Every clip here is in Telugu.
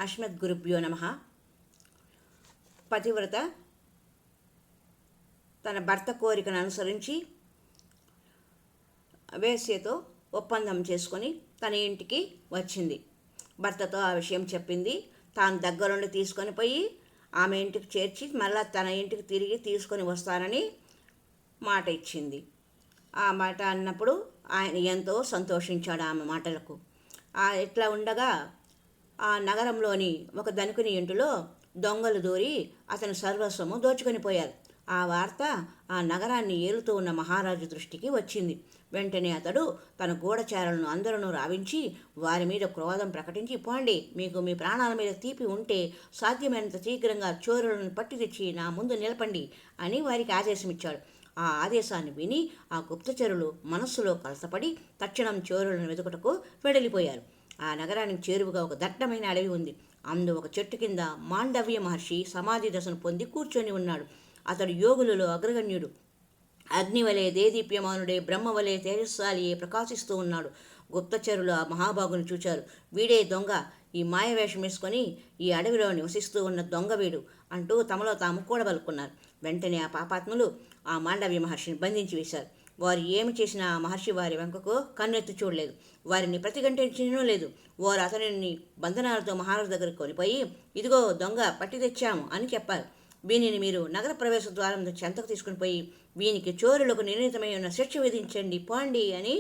అస్మద్గురుభ్యో నమః. పతివ్రత తన భర్త కోరికను అనుసరించి వేశ్యతో ఒప్పందం చేసుకొని తన ఇంటికి వచ్చింది. భర్తతో ఆ విషయం చెప్పింది. తాను దగ్గరుండి తీసుకొని పోయి ఆమె ఇంటికి చేర్చి మళ్ళా తన ఇంటికి తిరిగి తీసుకొని వస్తానని మాట ఇచ్చింది. ఆ మాట అన్నప్పుడు ఆయన ఎంతో సంతోషించాడు ఆమె మాటలకు. ఇట్లా ఉండగా ఆ నగరంలోని ఒక ధనికుని ఇంటిలో దొంగలు దూరి అతని సర్వస్వము దోచుకొని పోయారు. ఆ వార్త ఆ నగరాన్ని ఏలుతూ ఉన్న మహారాజు దృష్టికి వచ్చింది. వెంటనే అతడు తన గూఢచారులను అందరూ రావించి వారి మీద క్రోధం ప్రకటించి, పోండి, మీకు మీ ప్రాణాల మీద తీపి ఉంటే సాధ్యమైనంత శీఘ్రంగా చోరులను పట్టి తెచ్చి నా ముందు నిలపండి అని వారికి ఆదేశమిచ్చాడు. ఆ ఆదేశాన్ని విని ఆ గుప్తచరులు మనస్సులో కలసపడి తక్షణం చోరులను వెతుకుటకు వెడలిపోయారు. ఆ నగరానికి చేరువుగా ఒక దట్టమైన అడవి ఉంది. అందు ఒక చెట్టు కింద మాండవ్య మహర్షి సమాధి దశను పొంది కూర్చొని ఉన్నాడు. అతడు యోగులలో అగ్రగణ్యుడు. అగ్నివలే దేదీప్యమానుడే, బ్రహ్మవలే తేజస్సాలియే ప్రకాశిస్తూ ఉన్నాడు. గుప్తచరులు ఆ మహాబాగును చూచారు. వీడే దొంగ, ఈ మాయవేషం వేసుకొని ఈ అడవిలో నివసిస్తూ ఉన్న దొంగ వీడు అంటూ తమలో తాము కూడబలుకున్నారు. వెంటనే ఆ పాపాత్ములు ఆ మాండవ్య మహర్షిని బంధించి వేశారు. వారు ఏమి చేసినా ఆ మహర్షి వారి వెంకకు కన్నెత్తి చూడలేదు. వారిని ప్రతిఘటించడం లేదు. వారు అతనిని బంధనాలతో మహారాజు దగ్గరికి కొనిపోయి, ఇదిగో దొంగ పట్టి తెచ్చాము అని చెప్పారు. వీనిని మీరు నగర ప్రవేశ ద్వారం చెంతకు తీసుకుని పోయి వీనికి చోరులకు నిర్ణీతమై ఉన్న శిక్ష విధించండి, పోండి అని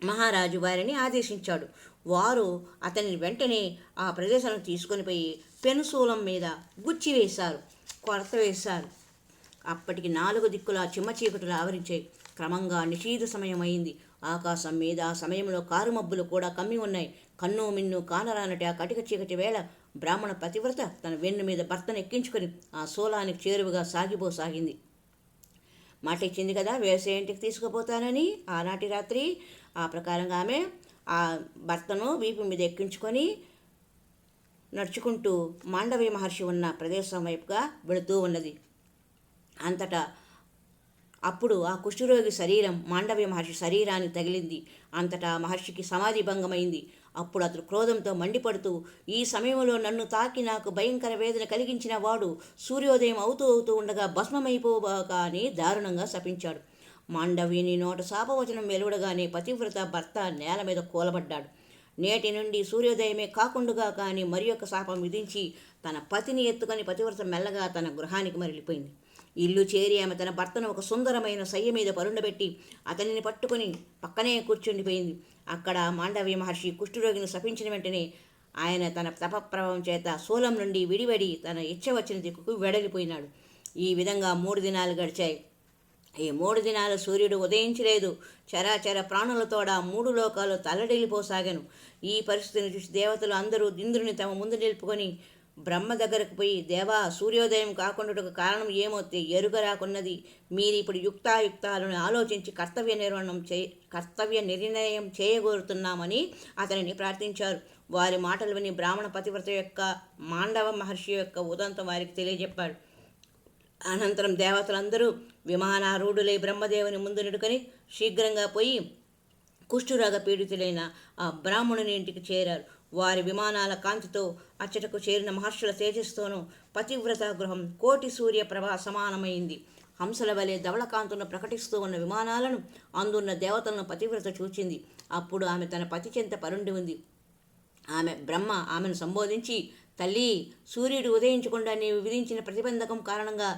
మహారాజు వారిని ఆదేశించాడు. వారు అతనిని వెంటనే ఆ ప్రదేశాలను తీసుకొని పోయి పెనుశూలం మీద గుచ్చివేశారు, కొరత వేశారు. అప్పటికి 4 దిక్కులా చిమ్మ చీకటులు ఆవరించాయి. క్రమంగా నిషీధ సమయం అయింది. ఆకాశం మీద ఆ సమయంలో కారుమబ్బులు కూడా కమ్మి ఉన్నాయి. కన్ను మిన్ను కానరానటి ఆ కటిక చీకటి వేళ బ్రాహ్మణ పతివ్రత తన వెన్ను మీద భర్తను ఎక్కించుకొని ఆ శూలానికి చేరువుగా సాగిపోసాగింది. మాట ఇచ్చింది కదా వేసే ఇంటికి తీసుకుపోతానని. ఆనాటి రాత్రి ఆ ప్రకారంగా ఆమె ఆ భర్తను వీపు మీద ఎక్కించుకొని నడుచుకుంటూ మాండవ్య మహర్షి ఉన్న ప్రదేశం వైపుగా వెళుతూ ఉన్నది. అంతటా అప్పుడు ఆ కుష్ఠరోగి శరీరం మాండవ్య మహర్షి శరీరానికి తగిలింది. అంతటా మహర్షికి సమాధి భంగమైంది. అప్పుడు అతడు క్రోధంతో మండిపడుతూ, ఈ సమయంలో నన్ను తాకి నాకు భయంకర వేదన కలిగించిన వాడు సూర్యోదయం అవుతూ ఉండగా భస్మమైపోబాక అని దారుణంగా శపించాడు. మాండవ్యుని నోట శాపవచనం వెలువడగానే పతివ్రత భర్త నేల మీద కూలబడ్డాడు. నేటి నుండి సూర్యోదయమే కాకుండగా కానీ మరి యొక్క శాపం విధించి తన పతిని ఎత్తుకొని పతివ్రత మెల్లగా తన గృహానికి మరలిపోయింది. ఇల్లు చేరి ఆమె తన భర్తను ఒక సుందరమైన సయ్య మీద పరుండబెట్టి అతనిని పట్టుకొని పక్కనే కూర్చుండిపోయింది. అక్కడ మాండవ్య మహర్షి కుష్ఠరోగిని శపించిన వెంటనే ఆయన తన తపప్రభావం చేత శూలం నుండి విడివడి తన ఇచ్చ వచ్చిన దిక్కుకు వెడలిపోయినాడు. ఈ విధంగా 3 దినాలు గడిచాయి. ఈ 3 దినాలు సూర్యుడు ఉదయించలేదు. చరాచర ప్రాణులతోడ 3 లోకాలు తల్లడిల్లిపోసాగాను. ఈ పరిస్థితిని చూసి దేవతలు అందరూ ఇంద్రుని తమ ముందు నిలుపుకొని బ్రహ్మ దగ్గరకు పోయి, దేవా, సూర్యోదయం కాకుండా కారణం ఏమో ఎరుగరాకున్నది. మీరిప్పుడు యుక్తాయుక్తాలను ఆలోచించి కర్తవ్య నిర్ణయం చేయగోరుతున్నామని అతనిని ప్రార్థించారు. వారి మాటలు విని బ్రాహ్మణ పతివ్రత యొక్క మాండవ మహర్షి యొక్క ఉదంతం వారికి తెలియజెప్పాడు. అనంతరం దేవతలందరూ విమానారూఢులై బ్రహ్మదేవుని ముందు నిడుకొని శీఘ్రంగా పోయి కుష్ఠరోగ పీడితులైన ఆ బ్రాహ్మణుని ఇంటికి చేరారు. వారి విమానాల కాంతితో అచ్చటకు చేరిన మహర్షుల తేజస్సుతోనూ పతివ్రత గృహం కోటి సూర్య ప్రభా సమానమైంది. హంసల వలె ధవళకాంతులను ప్రకటిస్తూ ఉన్న విమానాలను అందున్న దేవతలను పతివ్రత చూచింది. అప్పుడు ఆమె తన పతి చెంత పరుండి ఉంది. బ్రహ్మ ఆమెను సంబోధించి, తల్లి, సూర్యుడు ఉదయించకుండా నీవు విధించిన ప్రతిబంధకం కారణంగా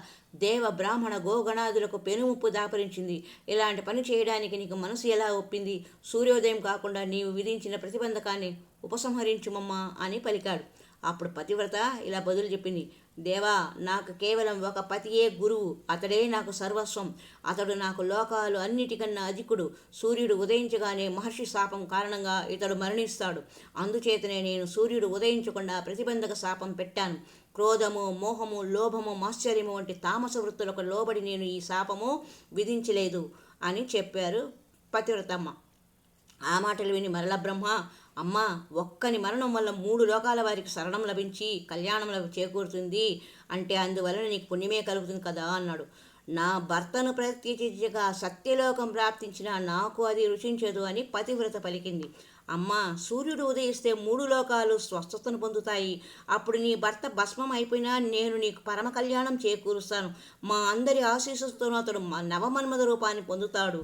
దేవ బ్రాహ్మణ గోగణాదులకు పెనుముప్పు దాపరించింది. ఇలాంటి పని చేయడానికి నీకు మనసు ఎలా ఒప్పింది? సూర్యోదయం కాకుండా నీవు విధించిన ప్రతిబంధకాన్ని ఉపసంహరించుమమ్మా అని పలికాడు. అప్పుడు పతివ్రత ఇలా బదులు చెప్పింది, దేవా, నాకు కేవలం ఒక పతియే గురువు. అతడే నాకు సర్వస్వం. అతడు నాకు లోకాలు అన్నిటికన్నా అధికుడు. సూర్యుడు ఉదయించగానే మహర్షి శాపం కారణంగా ఇతడు మరణిస్తాడు. అందుచేతనే నేను సూర్యుడు ఉదయించకుండా ప్రతిబంధక శాపం పెట్టాను. క్రోధము, మోహము, లోభము, మాశ్చర్యము వంటి తామస వృత్తులకు లోబడి నేను ఈ శాపము విధించలేదు అని చెప్పారు పతివ్రతమ్మ. ఆ మాటలు విని మరల బ్రహ్మ, అమ్మా, ఒక్కని మరణం వల్ల 3 లోకాల వారికి శరణం లభించి కళ్యాణం చేకూరుతుంది అంటే అందువలన నీకు పుణ్యమే కలుగుతుంది కదా అన్నాడు. నా భర్తను ప్రత్యక్షించగా సత్యలోకం ప్రాప్తించిన నాకు అది రుచించదు అని పతివ్రత పలికింది. అమ్మా, సూర్యుడు ఉదయిస్తే 3 లోకాలు స్వస్థతను పొందుతాయి. అప్పుడు నీ భర్త భస్మం అయిపోయినా నేను నీకు పరమ కళ్యాణం చేకూరుస్తాను. మా అందరి ఆశీస్సులతోనూ అతడు నవమన్మథ రూపాన్ని పొందుతాడు.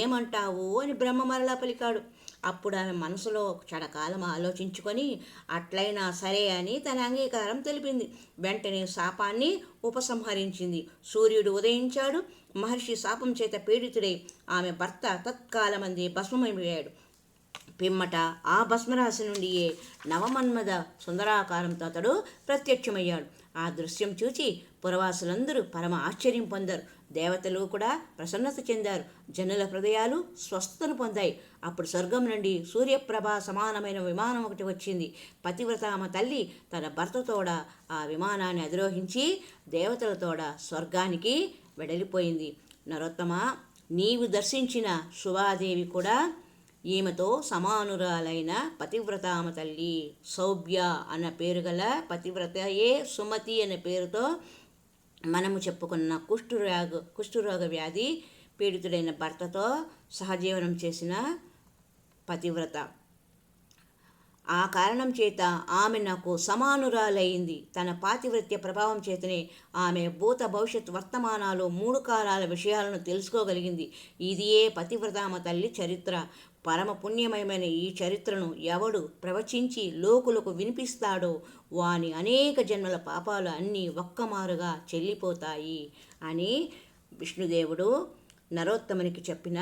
ఏమంటావు అని బ్రహ్మ మరలా పలికాడు. అప్పుడు ఆమె మనసులో క్షణకాలం ఆలోచించుకొని అట్లయినా సరే అని తన అంగీకారం తెలిపింది. వెంటనే శాపాన్ని ఉపసంహరించింది. సూర్యుడు ఉదయించాడు. మహర్షి శాపం చేత పీడితుడై ఆమె భర్త తత్కాలమందే భస్మమైపోయాడు. పిమ్మట ఆ భస్మరాశి నుండియే నవమన్మథ సుందరాకారంతో అతడు ప్రత్యక్షమయ్యాడు. ఆ దృశ్యం చూచి పురవాసులందరూ పరమ ఆశ్చర్యం పొందారు. దేవతలు కూడా ప్రసన్నత చెందారు. జనుల హృదయాలు స్వస్థతను పొందాయి. అప్పుడు స్వర్గం నుండి సూర్యప్రభ సమానమైన విమానం ఒకటి వచ్చింది. పతివ్రతామ తల్లి తన భర్తతోడ ఆ విమానాన్ని అధిరోహించి దేవతలతోడ స్వర్గానికి వెడలిపోయింది. నరోత్తమ, నీవు దర్శించిన శుభాదేవి కూడా ఈమెతో సమానురాలైన పతివ్రతామ తల్లి. సౌభ్య అన్న పేరు గల పతివ్రతయే సుమతి అనే పేరుతో మనము చెప్పుకున్న కుష్ఠరోగ వ్యాధి పీడితుడైన భర్తతో సహజీవనం చేసిన పతివ్రత. ఆ కారణం చేత ఆమె నాకు సమానురాలైంది. తన పాతివ్రత్య ప్రభావం చేతనే ఆమె భూత భవిష్యత్ వర్తమానాలు 3 కాలాల విషయాలను తెలుసుకోగలిగింది. ఇదియే పతివ్రతామ తల్లి చరిత్ర. పరమ పుణ్యమయమైన ఈ చరిత్రను ఎవడు ప్రవచించి లోకులకు వినిపిస్తాడో వాని అనేక జన్మల పాపాలు అన్నీ ఒక్కమారుగా చెల్లిపోతాయి అని విష్ణుదేవుడు నరోత్తమునికి చెప్పిన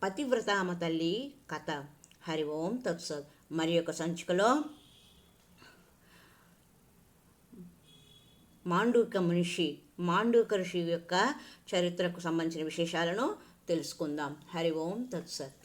పతివ్రతామ తల్లి కథ. హరి ఓం తత్సత్. మరి యొక్క సంచికలో మాండూక ఋషి యొక్క చరిత్రకు సంబంధించిన విశేషాలను తెలుసుకుందాం. హరి ఓం తత్సత్.